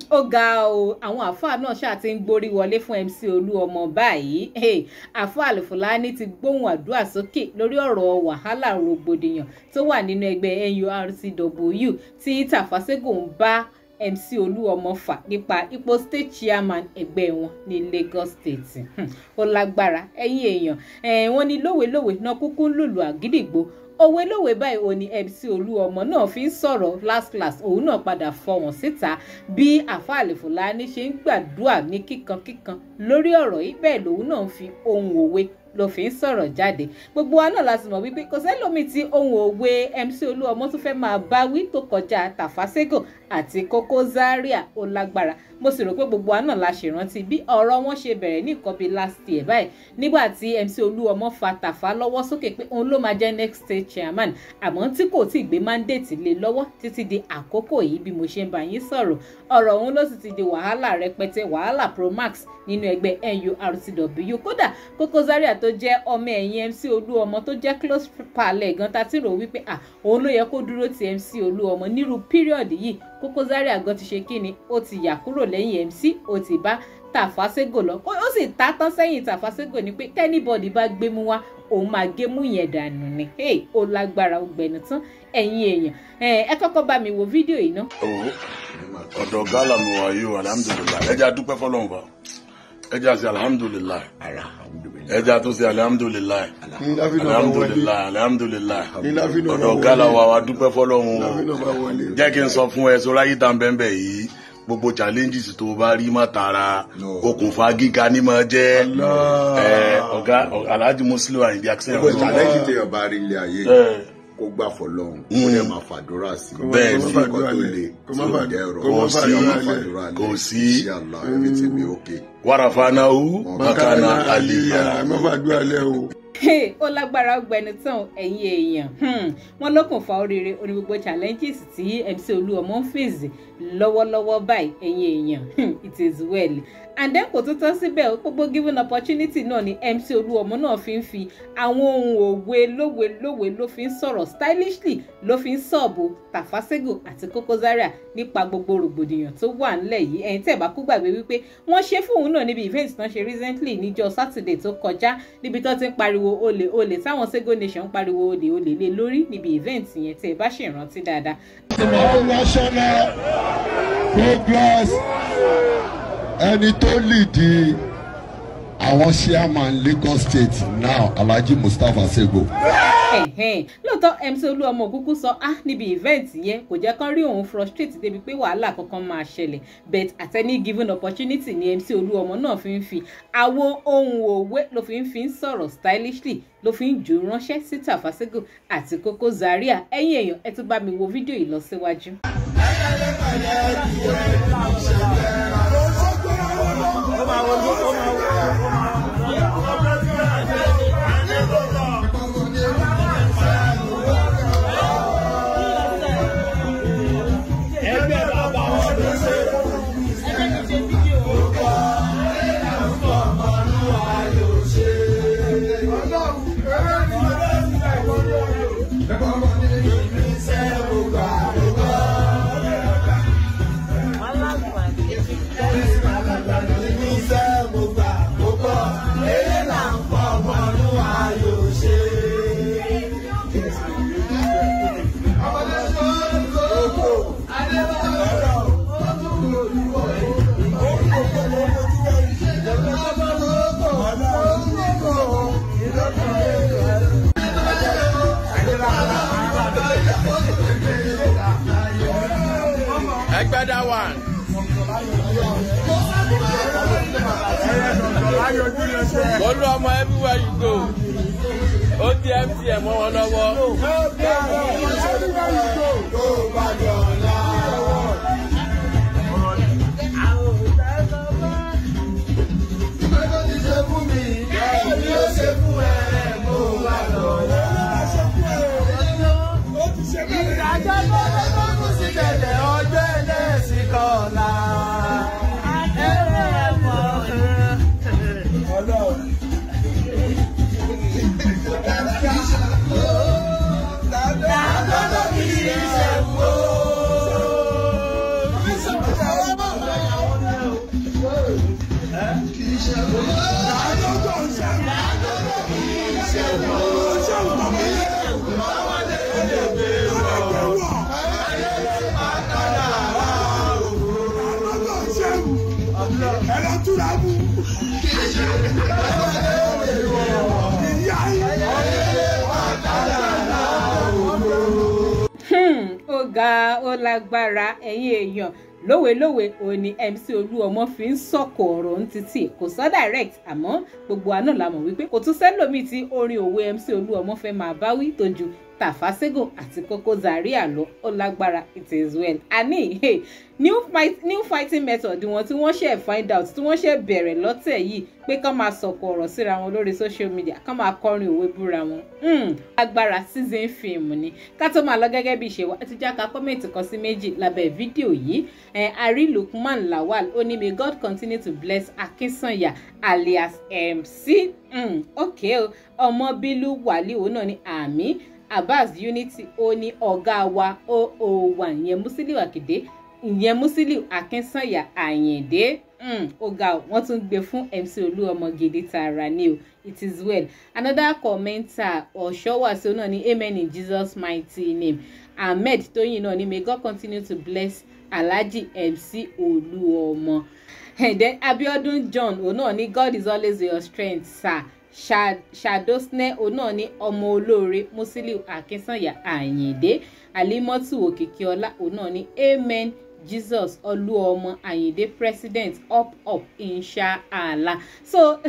ó ga o àwọn àfáà náà ṣáà ti ń gborí wọlé fún MC Olúọmọ báyìí àfáà Al-Fulani ti gbóhùn àdúrà sókè lórí ọ̀rọ̀ wàhálà rògbòdìyàn tó wà nínú ẹgbẹ́ NURTW tí Tafasego ń bá MC Olúọmọ fà nípa ipò state chairman ẹgbẹ́ wọn ní Lagos State. Ó lágbára ẹ̀yin èèyàn wọ́n ní lówelówe náà kúkú ń lùlù àgídìgbò òwe lówe báyìí òní MC Olúọmọ náà fi ń sọ̀rọ̀ last òun náà padà fọwọ́n síta bí àfáà Al-Fulani ṣe ń gbàdúrà ní kíkankíkan lórí ọ̀rọ̀ yìí bẹ́ẹ̀ lòun náà fi ohun òwe ló fi ń sọ̀rọ̀ jáde gbogbo wa náà láti mọ̀ wípé kò sẹ́lòmíì tí ohun òwe MC Olúọmọ tún fẹ́ máa bá wí tó kọjá Tafasego àti Koko Zaria ó lágbára mo sì rò pé gbogbo wa náà la ṣèrántí bí ọ̀rọ̀ wọn ṣe bẹ̀rẹ̀ ní nǹkan bíi last year báyìí nígbà tí MC Olúọmọ fa Tafa lọ́wọ́ sókè pé òun ló máa jẹ́ next state chairman àmọ́ tí kò tí ì gbé mandate lé lọ́wọ́ títí di àkókò yìí bí mo ṣe ń bá yín sọ̀rọ̀ ọ̀rọ̀ òun ló sì ti di wàhálà rẹpẹtẹ wàhálà Promax nínú ẹgbẹ́ NURTW kódà Koko Zaria tó jẹ́ ọmọ ẹ̀yìn MC Olúọmọ tó jẹ́ close pal gan ta ti rò wípé òun ló yẹ kó dúró ti MC Olúọmọ nírú period yìí Koko Zaria gan ti ṣe kíni ó ti yà kúrò lẹ́yìn MC ó ti bá Tafasego lọ ó sì ta tán sẹ́yìn Tafasego ni pé kẹ́nìbọ̀dì bá gbé mú wá òun máa gé mú yẹn dànù ni ó lágbára ó gbẹ̀nu tán ẹ̀yin èèyàn ẹ kọ́kọ́ bá mi wo fídíò yìí ná. ọ̀dọ̀ gálà mi wà yìí alhamdulilayi ẹ jẹ́ a dúpẹ́ fọlọ́run bá ẹ jẹ́ a ṣe alhamdulilayi ẹ jẹ́ a tún ṣe alhamdulilayi ọ̀dọ̀ gálà wà dúpẹ́ fọlọ́run jẹ́ kí n sọ fún ẹ sọ́ra yìí tá n bẹ́ẹ̀ bẹ́ẹ̀ yìí gbogbo challenges tó bá rí má tara okùnfà gíga ní máa jẹ́ ọ̀gá Alhaji Musiliu Ayinde Akínsẹ́yìn. gbogbo challenge téèyàn bá rí ilé ayé kó gbà fọlọ́run kó lè máa fàdúrà sí i bẹ́ẹ̀ ní ọkọ̀ tó le tí ó jẹ́ ọ̀rọ̀ kò sí everything be okay. Warafanahu makana aliyya. Ó lágbára ọgbẹni tán ẹ̀yin èèyàn wọ́n lókun fa oríire oní gbogbo challenges tí MC Olúọmọ ń fèsì lọ́wọ́lọ́wọ́ báyìí ẹ̀yin èèyàn it is well and then kò tó tán síbẹ̀ gbogbo given opportunity náà ni MC Olúọmọ náà fi ń fi àwọn ohun òwe lówe ló fi ń sọ̀rọ̀ stylishly ló fi ń sọ̀bù Tafasego àti Koko Zaria nípa gbogbo rògbòdìyàn tó wà ńlẹ̀ yìí ẹ̀yin tẹ́ bá kú gbàgbé wípé wọ́n ṣe fún òun náà níbi event tán ṣe recently níjọ́ Saturday tó kọjá níbi tó ti ń pariwo olè táwọn Sego Nation pariwo olè lé lórí níbi event yẹn tẹ́ bá ṣe ìrántí dáadáa. national progress ẹni tó lìdí àwọn chairman Lagos State now Alhaji Mustapha Sego. lóòótọ́ MC Olúọmọ òkúkú sọ níbi event yẹn kò jẹ́ kán rí òun frustrate débi pé wàhálà kankan máa ṣẹlẹ̀ but at any given opportunity ni MC Olúọmọ náà fi ń fi àwọn ohun òwe ló fi ń sọ̀rọ̀ stylishly ló fi ń jù ránṣẹ́ sí Tafasego àti Koko Zaria ẹ̀yin èèyàn ẹ tún bá mi wo fídíò yìí lọ síwájú. Better one. Olúọmọ everywhere you go. Ó di MTN mọ́ wọn lọ́wọ́. Ó ga ó lágbára ẹ̀yin èèyàn lówelówe òní MC Olúọmọ fi ń sọ̀kò ọ̀rọ̀ ń títì kò sọ direct àmọ́ gbogbo àná la mọ̀ wípé kò tún sẹ́lòmíì tí orin òwe MC Olúọmọ fẹ́ máa bá wí tó ju Tàfáségò àti Koko Zaria lọ ó lágbára it is well. àní new fighting method wọn tí wọ́n ṣe find out tí wọ́n ṣe bẹ̀rẹ̀ lọ́tẹ̀ yìí pé kán máa sọ̀kò ọ̀rọ̀ síra wọn lórí social media kán máa kọrin òwe búra wọn. Agbára season film ni ká tó máa lọ gẹ́gẹ́ bí ìṣe wa ẹ ti já ka kọ́mẹ̀ntì kan sí méjì lábẹ́ fídíò yìí. Ari Lukman Lawal ó ní may God continue to bless Akinsanya alias MC. Okay o Ọmọbílú Wàlíù òun náà ní àmì. Abbas Unity ó ní ọ̀gá wa ó wà ìyẹn Musiliu Akinde ìyẹn Musiliu Akinsanya Àyìndé. Ọ̀gá wọ́n tún gbé fún MC Olúọmọ gidi tààrà ni o it is well. Another commenter Ọ̀ṣọ́wàsí náà ní amen in Jesus mighty name. Ahmed Tóyìn náà ní may God continue to bless Alhaji MC Olúọmọ. Then Abiodun John òun náà ní God is always your strength sir. Shadosne òun náà ní ọmọ olóore Musiliu Akinsanya Àyìndé. Alimotu Òkìkíọlá òun náà ní amen Jesus Olúọmọ Àyìndé president up inshallah. So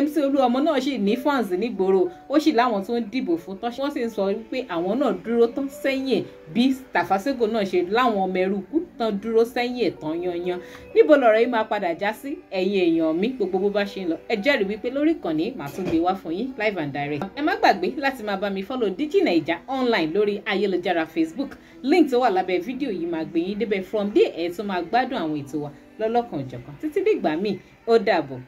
MC Olúọmọ náà sì ní fans nígboro ó sì láwọn tó ń dìbò fún tán wọ́n sì ń sọ wípé àwọn náà dúró tán sẹ́yìn bí Tàfáségò náà ṣe láwọn ọmọ ẹrúkú tán dúró sẹ́yìn ẹ̀tàn yanyan. Níbo lọ̀rọ̀ yìí máa padà já sí ẹ̀yin èèyàn mi gbogbo bó bá ṣe ń lọ ẹ jẹ́rìí wípé lórí ìkànnì màá tún gbé wá fún yín live and direct. Ẹ má gbàgbé láti máa bá mi follow Digi Naija online lórí ayélujára Facebook link tó wà lábẹ́ fídíò yìí máa gbé yín débẹ̀ from there ẹ̀ tó máa gbádùn àwọn ètò wa lọ́lọ́kan òjọ̀kan títí dìgbà míì ó dàbọ̀.